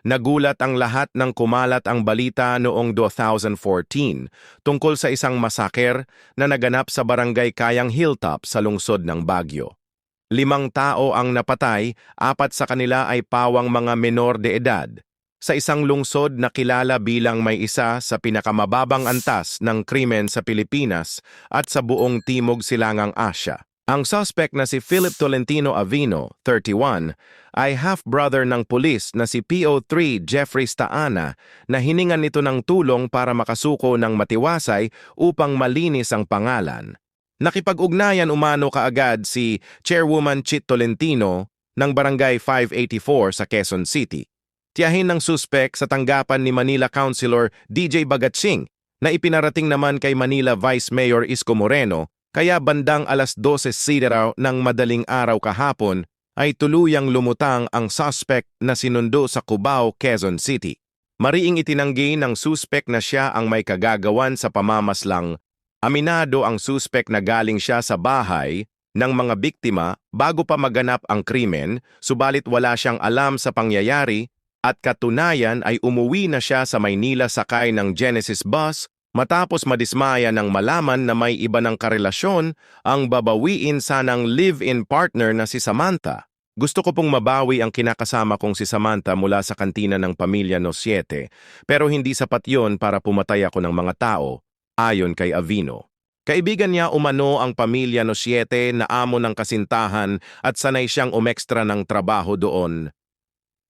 Nagulat ang lahat nang kumalat ang balita noong 2014 tungkol sa isang masaker na naganap sa barangay Kayang Hilltop sa lungsod ng Baguio. 5 tao ang napatay, 4 sa kanila ay pawang mga menor de edad, sa isang lungsod na kilala bilang may isa sa pinakamababang antas ng krimen sa Pilipinas at sa buong Timog Silangang Asya. Ang suspect na si Philip Tolentino Avino, 31, ay half-brother ng pulis na si PO3 Jeffrey Staana na hiningan nito ng tulong para makasuko ng matiwasay upang malinis ang pangalan. Nakipag-ugnayan umano kaagad si Chairwoman Chit Tolentino ng Barangay 584 sa Quezon City. Tiyahin ng suspect sa tanggapan ni Manila Councilor DJ Bagatsing na ipinarating naman kay Manila Vice Mayor Isko Moreno, kaya bandang alas 12:00 ng madaling araw kahapon ay tuluyang lumutang ang suspect na sinundo sa Cubao, Quezon City. Mariing itinanggi ng suspect na siya ang may kagagawan sa pamamaslang. Aminado ang suspect na galing siya sa bahay ng mga biktima bago pa maganap ang krimen, subalit wala siyang alam sa pangyayari at katunayan ay umuwi na siya sa Maynila sakay ng Genesis bus matapos madismaya ng malaman na may iba ng karelasyon ang babawiin sanang live-in partner na si Samantha. Gusto ko pong mabawi ang kinakasama kong si Samantha mula sa kantina ng pamilya Nociete, pero hindi sapat yon para pumatay ako ng mga tao. Ayon kay Avino. Kaibigan niya umano ang pamilya Nociete na amo ng kasintahan at sanay siyang umekstra ng trabaho doon.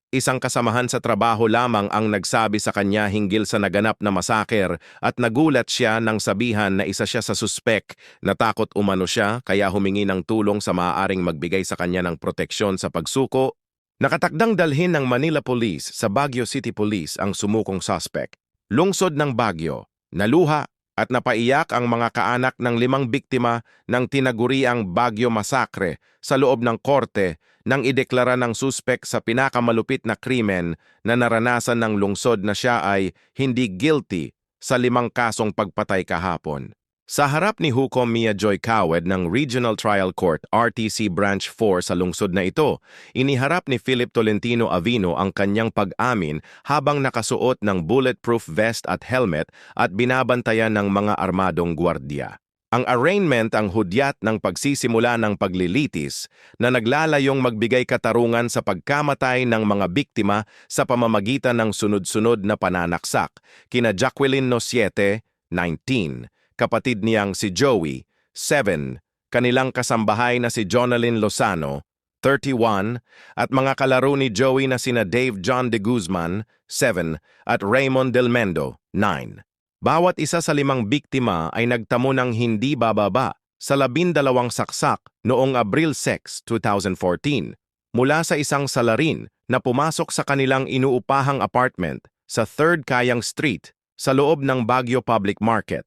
Isang kasamahan sa trabaho lamang ang nagsabi sa kanya hinggil sa naganap na masaker at nagulat siya nang sabihan na isa siya sa suspek. Natakot umano siya kaya humingi ng tulong sa maaaring magbigay sa kanya ng proteksyon sa pagsuko. Nakatakdang dalhin ng Manila Police sa Baguio City Police ang sumukong suspek. Lungsod ng Baguio, naluha at napaiyak ang mga kaanak ng 5 biktima ng tinaguriang Baguio Masakre sa loob ng korte nang ideklara ng suspek sa pinakamalupit na krimen na naranasan ng lungsod na siya ay hindi guilty sa 5 kasong pagpatay kahapon. Sa harap ni Hukom Mia Joy Cawed ng Regional Trial Court RTC Branch 4 sa lungsod na ito, iniharap ni Philip Tolentino Avino ang kanyang pag-amin habang nakasuot ng bulletproof vest at helmet at binabantayan ng mga armadong gwardiya. Ang arraignment ang hudyat ng pagsisimula ng paglilitis na naglalayong magbigay katarungan sa pagkamatay ng mga biktima sa pamamagitan ng sunod-sunod na pananaksak kina Jacqueline Nociete, 19, kapatid niyang si Joey, 7, kanilang kasambahay na si Jonalyn Lozano, 31, at mga kalaro ni Joey na sina Dave John de Guzman, 7, at Raymond Del Mendo, 9. Bawat isa sa 5 biktima ay nagtamo ng hindi bababa sa 12 saksak noong Abril 6, 2014, mula sa isang salarin na pumasok sa kanilang inuupahang apartment sa 3rd Kayang Street sa loob ng Baguio Public Market.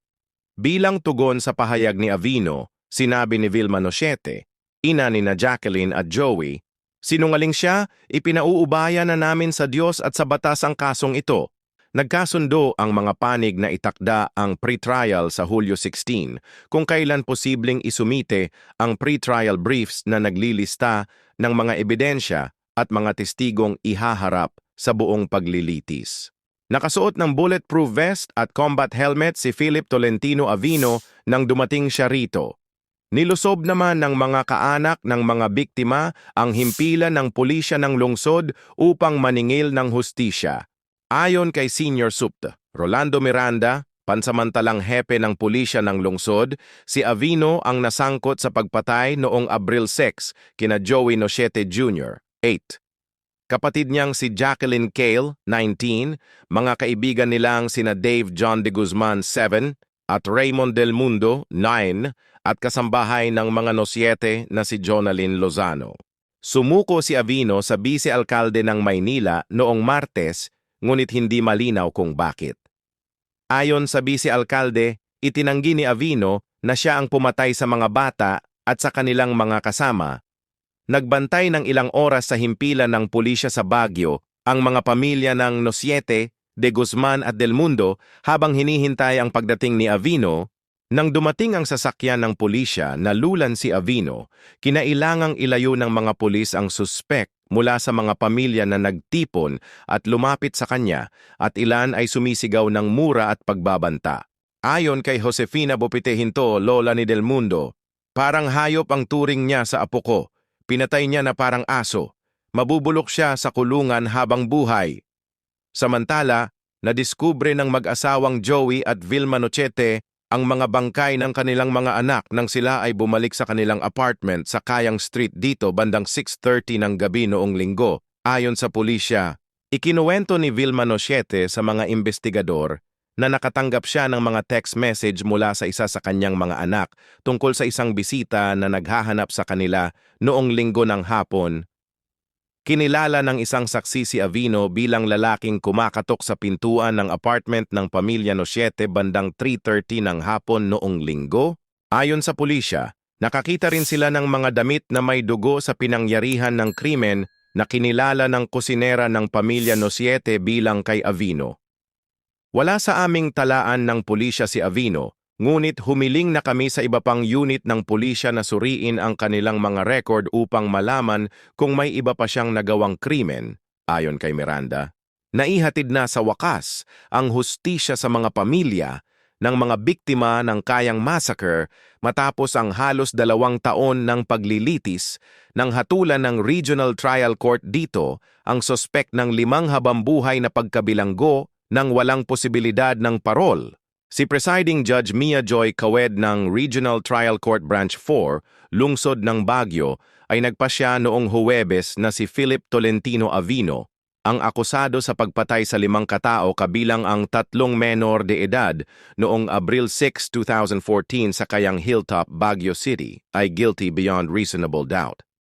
Bilang tugon sa pahayag ni Avino, sinabi ni Vilma Nociete, ina ni na Jacqueline at Joey, sinungaling siya, ipinauubaya na namin sa Diyos at sa batas ang kasong ito. Nagkasundo ang mga panig na itakda ang pre-trial sa Hulyo 16 kung kailan posibleng isumite ang pre-trial briefs na naglilista ng mga ebidensya at mga testigong ihaharap sa buong paglilitis. Nakasuot ng bulletproof vest at combat helmet si Philip Tolentino Avino nang dumating siya rito. Nilusob naman ng mga kaanak ng mga biktima ang himpilan ng pulisya ng lungsod upang maningil ng hustisya. Ayon kay Senior Supt. Rolando Miranda, pansamantalang hepe ng pulisya ng lungsod, si Avino ang nasangkot sa pagpatay noong Abril 6 kina Joey Nociete Jr., 8. Kapatid niyang si Jacqueline Cale, 19, mga kaibigan nilang sina Dave John de Guzman, 7, at Raymond Del Mundo, 9, at kasambahay ng mga Nociete na si Jonalyn Lozano. Sumuko si Avino sa Vice-Alkalde ng Maynila noong Martes, ngunit hindi malinaw kung bakit. Ayon sa Vice-Alkalde, itinanggi ni Avino na siya ang pumatay sa mga bata at sa kanilang mga kasama. Nagbantay ng ilang oras sa himpilan ng pulisya sa Baguio ang mga pamilya ng Nociete, de Guzman at Del Mundo habang hinihintay ang pagdating ni Avino. Nang dumating ang sasakyan ng pulisya na lulan si Avino, kinailangang ilayo ng mga pulis ang suspek mula sa mga pamilya na nagtipon at lumapit sa kanya at ilan ay sumisigaw ng mura at pagbabanta. Ayon kay Josefina Bopitehinto, lola ni Del Mundo, parang hayop ang turing niya sa apo ko. Pinatay niya na parang aso. Mabubulok siya sa kulungan habang buhay. Samantala, nadiskubre ng mag-asawang Joey at Vilma Nochete ang mga bangkay ng kanilang mga anak nang sila ay bumalik sa kanilang apartment sa Kayang Street dito bandang 6:30 ng gabi noong linggo. Ayon sa pulisya, ikinuwento ni Vilma Nochete sa mga investigador na nakatanggap siya ng mga text message mula sa isa sa kanyang mga anak tungkol sa isang bisita na naghahanap sa kanila noong linggo ng hapon. Kinilala ng isang saksi si Avino bilang lalaking kumakatok sa pintuan ng apartment ng pamilya Nochete bandang 3:30 ng hapon noong linggo. Ayon sa pulisya, nakakita rin sila ng mga damit na may dugo sa pinangyarihan ng krimen na kinilala ng kusinera ng pamilya Nochete bilang kay Avino. Wala sa aming talaan ng pulisya si Avino, ngunit humiling na kami sa iba pang unit ng pulisya na suriin ang kanilang mga record upang malaman kung may iba pa siyang nagawang krimen, ayon kay Miranda. Naihatid na sa wakas ang hustisya sa mga pamilya ng mga biktima ng Kayang Massacre matapos ang halos 2 taon ng paglilitis ng hatulan ng Regional Trial Court dito ang sospek ng 5 habambuhay na pagkabilanggo nang walang posibilidad ng parol. Si Presiding Judge Mia Joy Kawed ng Regional Trial Court Branch 4, lungsod ng Baguio, ay nagpasya noong Huwebes na si Philip Tolentino Avino, ang akusado sa pagpatay sa 5 katao kabilang ang 3 menor de edad noong Abril 6, 2014 sa Kayang Hilltop, Baguio City, ay guilty beyond reasonable doubt.